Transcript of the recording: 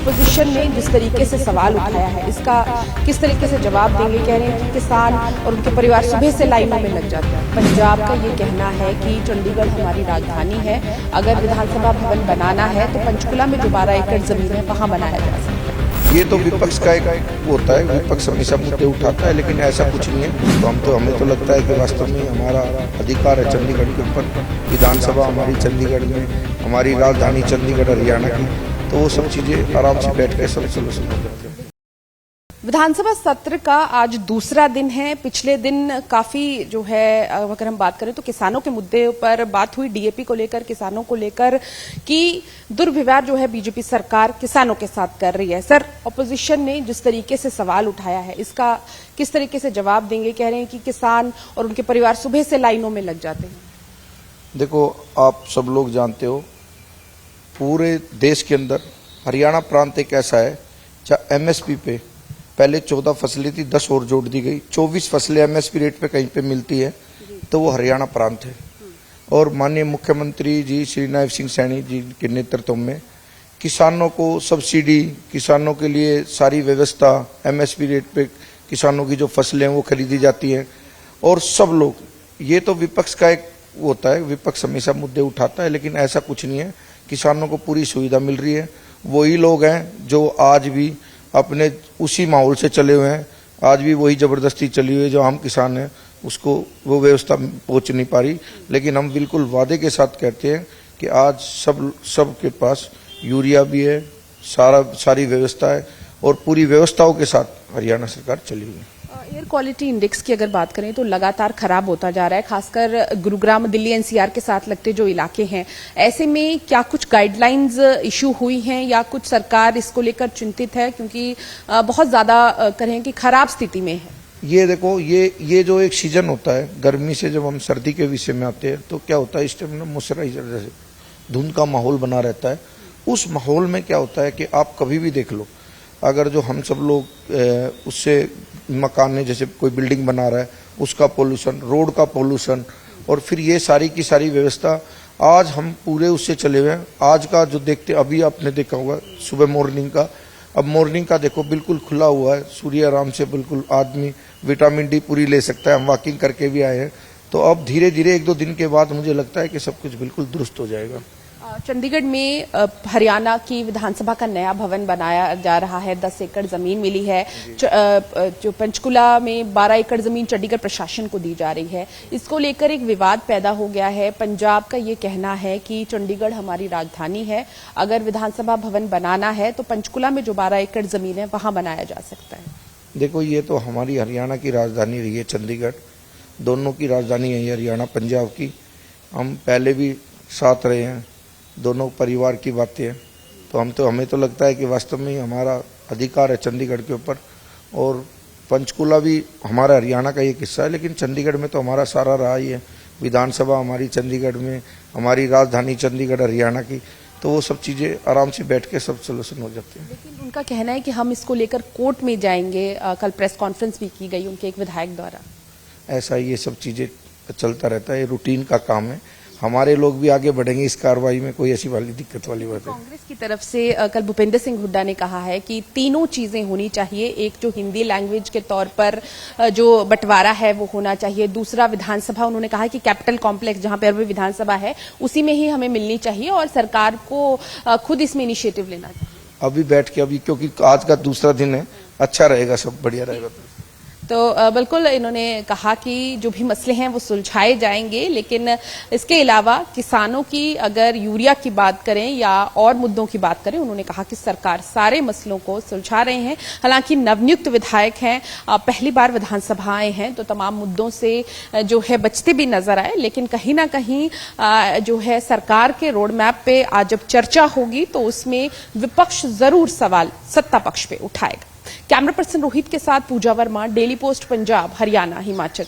Opposition ने जिस तरीके से सवाल उठाया है, इसका किस तरीके से जवाब देंगे। कह रहे हैं कि किसान और उनके परिवार सुबह से लाइनों में लग जाते हैं। पंजाब का ये कहना है कि चंडीगढ़ हमारी राजधानी है, अगर विधानसभा भवन बनाना है तो पंचकुला में जो 12 एकड़ जमीन है वहां बनाया जा सकता है। ये तो विपक्ष का एक होता है, विपक्ष हमेशा मुद्दे उठाता है, लेकिन ऐसा कुछ नहीं है। तो हमें तो लगता है कि वास्तव में हमारा अधिकार है चंडीगढ़ के ऊपर। विधानसभा हमारी चंडीगढ़ में, हमारी राजधानी चंडीगढ़ हरियाणा की, तो वो सब चीजें आराम से बैठ के सब सोल्यूशन हो जाते हैं। विधानसभा सत्र का आज दूसरा दिन है। पिछले दिन काफी जो है, अगर हम बात करें तो किसानों के मुद्दे पर बात हुई, डीएपी को लेकर, किसानों को लेकर कि दुर्व्यवहार जो है बीजेपी सरकार किसानों के साथ कर रही है। सर, ऑपोजिशन ने जिस तरीके से सवाल उठाया है, इसका किस तरीके से जवाब देंगे। कह रहे हैं कि किसान और उनके परिवार सुबह से लाइनों में लग जाते हैं। देखो, आप सब लोग जानते हो, पूरे देश के अंदर हरियाणा प्रांत एक ऐसा है जहाँ एमएसपी पे पहले 14 फसलें थी, 10 और जोड़ दी गई, 24 फसलें एमएसपी रेट पे कहीं पे मिलती है, तो वो हरियाणा प्रांत है। और माननीय मुख्यमंत्री जी श्री नैब सिंह सैनी जी के नेतृत्व में किसानों को सब्सिडी, किसानों के लिए सारी व्यवस्था, एमएसपी रेट पे किसानों की जो फसलें हैं वो खरीदी जाती हैं। और सब लोग, ये तो विपक्ष का एक होता है, विपक्ष हमेशा मुद्दे उठाता है, लेकिन ऐसा कुछ नहीं है। किसानों को पूरी सुविधा मिल रही है। वही लोग हैं जो आज भी अपने उसी माहौल से चले हुए हैं, आज भी वही जबरदस्ती चली हुई है। जो आम किसान है उसको वो व्यवस्था पहुंच नहीं पा रही, लेकिन हम बिल्कुल वादे के साथ कहते हैं कि आज सब के पास यूरिया भी है, सारी व्यवस्था है, और पूरी व्यवस्थाओं के साथ हरियाणा सरकार चली हुई है। एयर क्वालिटी इंडेक्स की अगर बात करें तो लगातार खराब होता जा रहा है, खासकर गुरुग्राम, दिल्ली एनसीआर के साथ लगते जो इलाके हैं। ऐसे में क्या कुछ गाइडलाइंस इशू हुई हैं या कुछ सरकार इसको लेकर चिंतित है, क्योंकि बहुत ज्यादा करें कि खराब स्थिति में है। ये देखो, ये जो एक सीजन होता है, गर्मी से जब हम सर्दी के विषय में आते हैं तो क्या होता है, इस टाइम ना मॉइस्चराइजर जैसे धुंध का माहौल बना रहता है। उस माहौल में क्या होता है कि आप कभी भी देख लो, अगर जो हम सब लोग उससे मकान में जैसे कोई बिल्डिंग बना रहा है उसका पोल्यूशन, रोड का पोल्यूशन, और फिर ये सारी की सारी व्यवस्था आज हम पूरे उससे चले हुए हैं। आज का जो देखते, अभी आपने देखा होगा सुबह मॉर्निंग का, अब मॉर्निंग का देखो बिल्कुल खुला हुआ है, सूर्य आराम से बिल्कुल आदमी विटामिन डी पूरी ले सकता है। हम वॉकिंग करके भी आए हैं, तो अब धीरे धीरे 1-2 दिन के बाद मुझे लगता है कि सब कुछ बिल्कुल दुरुस्त हो जाएगा। चंडीगढ़ में हरियाणा की विधानसभा का नया भवन बनाया जा रहा है, 10 एकड़ जमीन मिली है। जो पंचकुला में 12 एकड़ जमीन चंडीगढ़ प्रशासन को दी जा रही है, इसको लेकर एक विवाद पैदा हो गया है। पंजाब का ये कहना है कि चंडीगढ़ हमारी राजधानी है, अगर विधानसभा भवन बनाना है तो पंचकुला में जो 12 एकड़ जमीन है वहां बनाया जा सकता है। देखो, ये तो हमारी हरियाणा की राजधानी रही है चंडीगढ़, दोनों की राजधानी है हरियाणा पंजाब की। हम पहले भी साथ रहे हैं, दोनों परिवार की बातें हैं, तो हमें तो लगता है कि वास्तव में हमारा अधिकार है चंडीगढ़ के ऊपर। और पंचकुला भी हमारा हरियाणा का एक हिस्सा है, लेकिन चंडीगढ़ में तो हमारा सारा रहा ही है। विधानसभा हमारी चंडीगढ़ में, हमारी राजधानी चंडीगढ़ हरियाणा की, तो वो सब चीज़ें आराम से बैठ के सब सोल्यूशन हो जाते हैं। लेकिन उनका कहना है कि हम इसको लेकर कोर्ट में जाएंगे। कल प्रेस कॉन्फ्रेंस भी की गई उनके एक विधायक द्वारा। ऐसा ये सब चीज़ें चलता रहता है, रूटीन का काम है। हमारे लोग भी आगे बढ़ेंगे इस कार्रवाई में, कोई ऐसी वाली दिक्कत वाली बात है। कांग्रेस की तरफ से कल भूपेंद्र सिंह हुड्डा ने कहा है कि तीनों चीजें होनी चाहिए। एक जो हिंदी लैंग्वेज के तौर पर जो बंटवारा है वो होना चाहिए। दूसरा, विधानसभा उन्होंने कहा कि कैपिटल कॉम्प्लेक्स जहां पर अभी विधानसभा है उसी में ही हमें मिलनी चाहिए, और सरकार को खुद इसमें इनिशिएटिव लेना चाहिए। अभी बैठ के, अभी क्योंकि आज का दूसरा दिन है, अच्छा रहेगा, सब बढ़िया रहेगा। तो बिल्कुल इन्होंने कहा कि जो भी मसले हैं वो सुलझाए जाएंगे, लेकिन इसके अलावा किसानों की अगर यूरिया की बात करें या और मुद्दों की बात करें, उन्होंने कहा कि सरकार सारे मसलों को सुलझा रहे हैं। हालांकि नवनियुक्त विधायक हैं, पहली बार विधानसभा आए हैं, तो तमाम मुद्दों से जो है बचते भी नजर आए, लेकिन कहीं ना कहीं जो है सरकार के रोड मैप पे आज जब चर्चा होगी तो उसमें विपक्ष जरूर सवाल सत्ता पक्ष पे उठाएगा। कैमरा पर्सन रोहित के साथ पूजा वर्मा, डेली पोस्ट पंजाब, हरियाणा, हिमाचल।